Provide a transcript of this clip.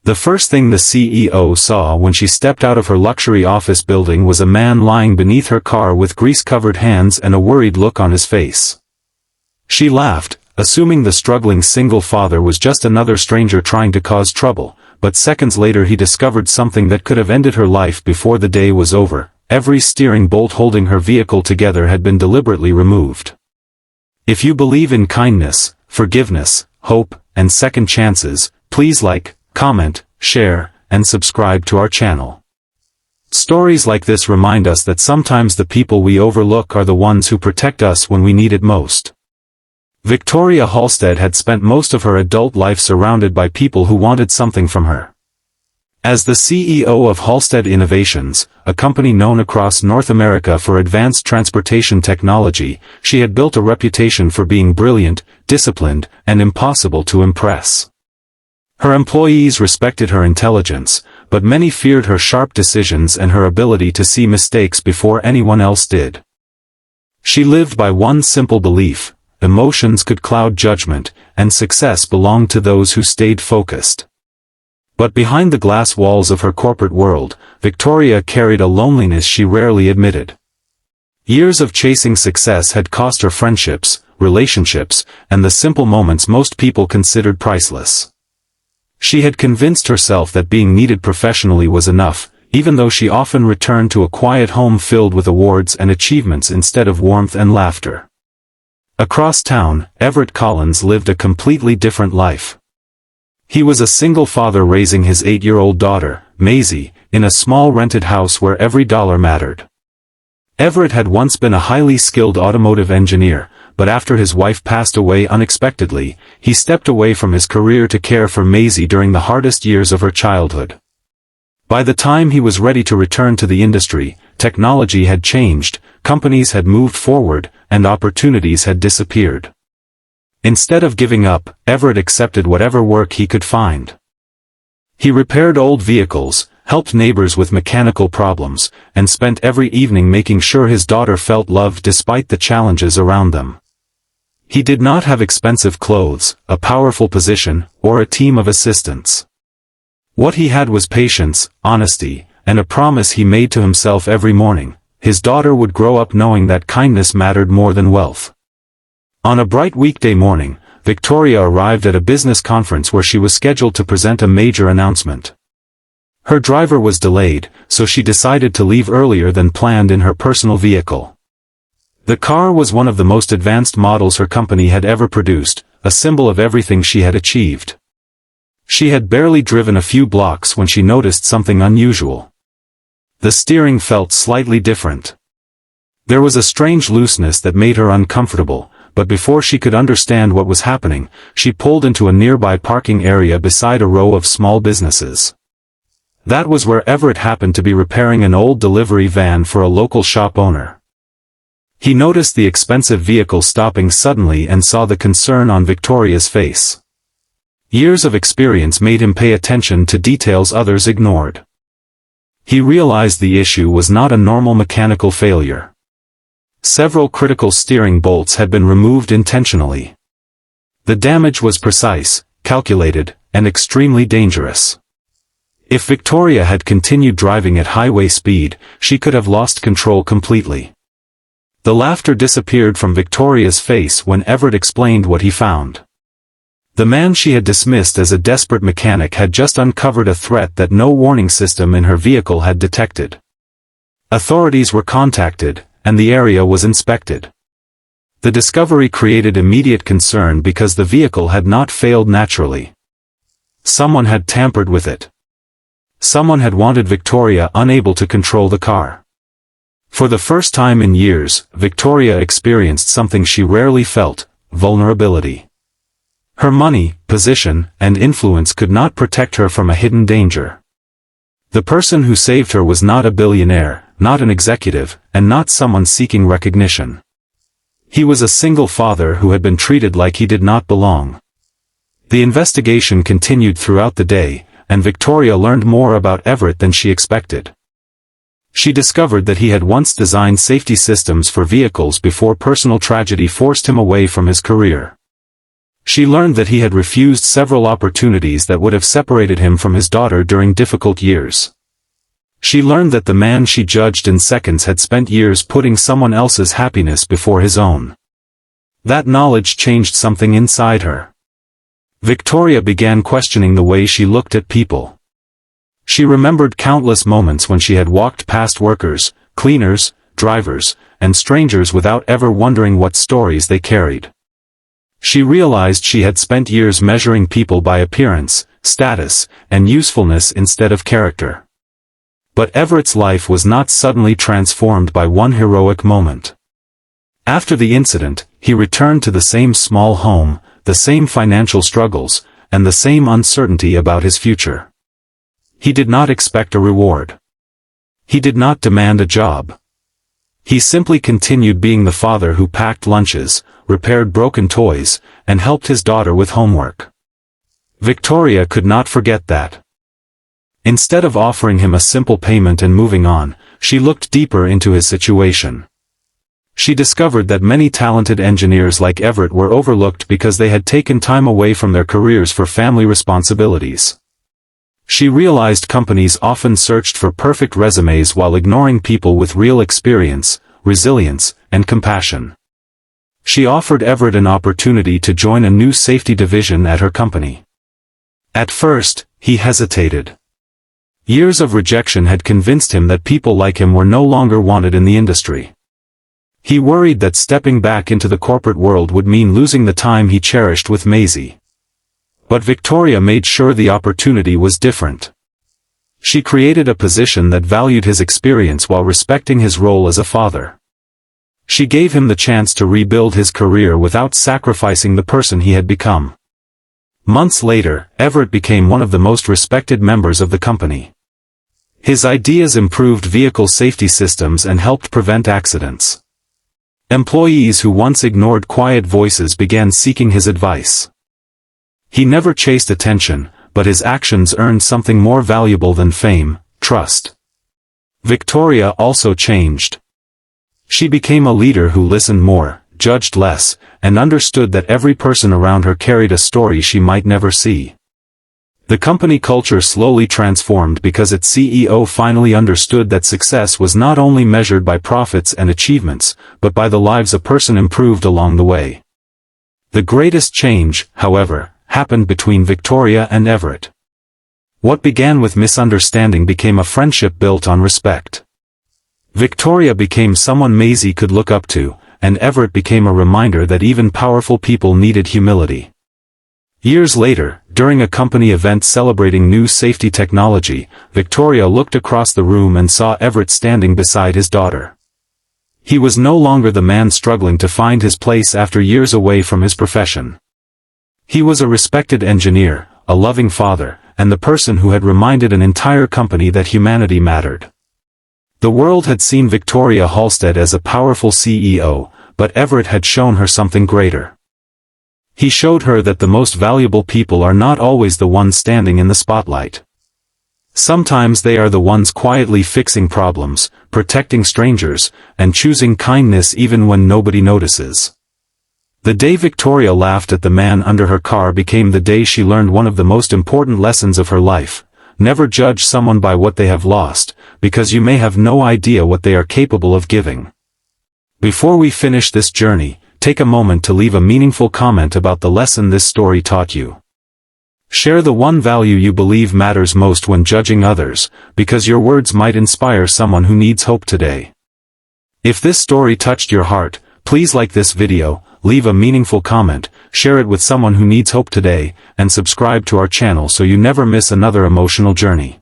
The first thing the CEO saw when she stepped out of her luxury office building was a man lying beneath her car with grease-covered hands and a worried look on his face. She laughed, assuming the struggling single father was just another stranger trying to cause trouble, but seconds later he discovered something that could have ended her life before the day was over. Every steering bolt holding her vehicle together had been deliberately removed. If you believe in kindness, forgiveness, hope, and second chances, please like, comment, share, and subscribe to our channel. Stories like this remind us that sometimes the people we overlook are the ones who protect us when we need it most. Victoria Halstead had spent most of her adult life surrounded by people who wanted something from her. As the CEO of Halstead Innovations, a company known across North America for advanced transportation technology, she had built a reputation for being brilliant, disciplined, and impossible to impress. Her employees respected her intelligence, but many feared her sharp decisions and her ability to see mistakes before anyone else did. She lived by one simple belief: emotions could cloud judgment, and success belonged to those who stayed focused. But behind the glass walls of her corporate world, Victoria carried a loneliness she rarely admitted. Years of chasing success had cost her friendships, relationships, and the simple moments most people considered priceless. She had convinced herself that being needed professionally was enough, even though she often returned to a quiet home filled with awards and achievements instead of warmth and laughter. Across town, Everett Collins lived a completely different life. He was a single father raising his 8-year-old daughter, Maisie, in a small rented house where every dollar mattered. Everett had once been a highly skilled automotive engineer, but after his wife passed away unexpectedly, he stepped away from his career to care for Maisie during the hardest years of her childhood. By the time he was ready to return to the industry, technology had changed, companies had moved forward, and opportunities had disappeared. Instead of giving up, Everett accepted whatever work he could find. He repaired old vehicles, helped neighbors with mechanical problems, and spent every evening making sure his daughter felt loved despite the challenges around them. He did not have expensive clothes, a powerful position, or a team of assistants. What he had was patience, honesty, and a promise he made to himself every morning: his daughter would grow up knowing that kindness mattered more than wealth. On a bright weekday morning, Victoria arrived at a business conference where she was scheduled to present a major announcement. Her driver was delayed, so she decided to leave earlier than planned in her personal vehicle. The car was one of the most advanced models her company had ever produced, a symbol of everything she had achieved. She had barely driven a few blocks when she noticed something unusual. The steering felt slightly different. There was a strange looseness that made her uncomfortable, but before she could understand what was happening, she pulled into a nearby parking area beside a row of small businesses. That was where Everett happened to be repairing an old delivery van for a local shop owner. He noticed the expensive vehicle stopping suddenly and saw the concern on Victoria's face. Years of experience made him pay attention to details others ignored. He realized the issue was not a normal mechanical failure. Several critical steering bolts had been removed intentionally. The damage was precise, calculated, and extremely dangerous. If Victoria had continued driving at highway speed, she could have lost control completely. The laughter disappeared from Victoria's face when Everett explained what he found. The man she had dismissed as a desperate mechanic had just uncovered a threat that no warning system in her vehicle had detected. Authorities were contacted, and the area was inspected. The discovery created immediate concern because the vehicle had not failed naturally. Someone had tampered with it. Someone had wanted Victoria unable to control the car. For the first time in years, Victoria experienced something she rarely felt: vulnerability. Her money, position, and influence could not protect her from a hidden danger. The person who saved her was not a billionaire, not an executive, and not someone seeking recognition. He was a single father who had been treated like he did not belong. The investigation continued throughout the day, and Victoria learned more about Everett than she expected. She discovered that he had once designed safety systems for vehicles before personal tragedy forced him away from his career. She learned that he had refused several opportunities that would have separated him from his daughter during difficult years. She learned that the man she judged in seconds had spent years putting someone else's happiness before his own. That knowledge changed something inside her. Victoria began questioning the way she looked at people. She remembered countless moments when she had walked past workers, cleaners, drivers, and strangers without ever wondering what stories they carried. She realized she had spent years measuring people by appearance, status, and usefulness instead of character. But Everett's life was not suddenly transformed by one heroic moment. After the incident, he returned to the same small home, the same financial struggles, and the same uncertainty about his future. He did not expect a reward. He did not demand a job. He simply continued being the father who packed lunches, repaired broken toys, and helped his daughter with homework. Victoria could not forget that. Instead of offering him a simple payment and moving on, she looked deeper into his situation. She discovered that many talented engineers like Everett were overlooked because they had taken time away from their careers for family responsibilities. She realized companies often searched for perfect resumes while ignoring people with real experience, resilience, and compassion. She offered Everett an opportunity to join a new safety division at her company. At first, he hesitated. Years of rejection had convinced him that people like him were no longer wanted in the industry. He worried that stepping back into the corporate world would mean losing the time he cherished with Maisie. But Victoria made sure the opportunity was different. She created a position that valued his experience while respecting his role as a father. She gave him the chance to rebuild his career without sacrificing the person he had become. Months later, Everett became one of the most respected members of the company. His ideas improved vehicle safety systems and helped prevent accidents. Employees who once ignored quiet voices began seeking his advice. He never chased attention, but his actions earned something more valuable than fame, trust. Victoria also changed. She became a leader who listened more, judged less, and understood that every person around her carried a story she might never see. The company culture slowly transformed because its CEO finally understood that success was not only measured by profits and achievements, but by the lives a person improved along the way. The greatest change, however, happened between Victoria and Everett. What began with misunderstanding became a friendship built on respect. Victoria became someone Maisie could look up to, and Everett became a reminder that even powerful people needed humility. Years later, during a company event celebrating new safety technology, Victoria looked across the room and saw Everett standing beside his daughter. He was no longer the man struggling to find his place after years away from his profession. He was a respected engineer, a loving father, and the person who had reminded an entire company that humanity mattered. The world had seen Victoria Halstead as a powerful CEO, but Everett had shown her something greater. He showed her that the most valuable people are not always the ones standing in the spotlight. Sometimes they are the ones quietly fixing problems, protecting strangers, and choosing kindness even when nobody notices. The day Victoria laughed at the man under her car became the day she learned one of the most important lessons of her life. Never judge someone by what they have lost, because you may have no idea what they are capable of giving. Before we finish this journey, take a moment to leave a meaningful comment about the lesson this story taught you. Share the one value you believe matters most when judging others, because your words might inspire someone who needs hope today. If this story touched your heart, please like this video, leave a meaningful comment, share it with someone who needs hope today, and subscribe to our channel so you never miss another emotional journey.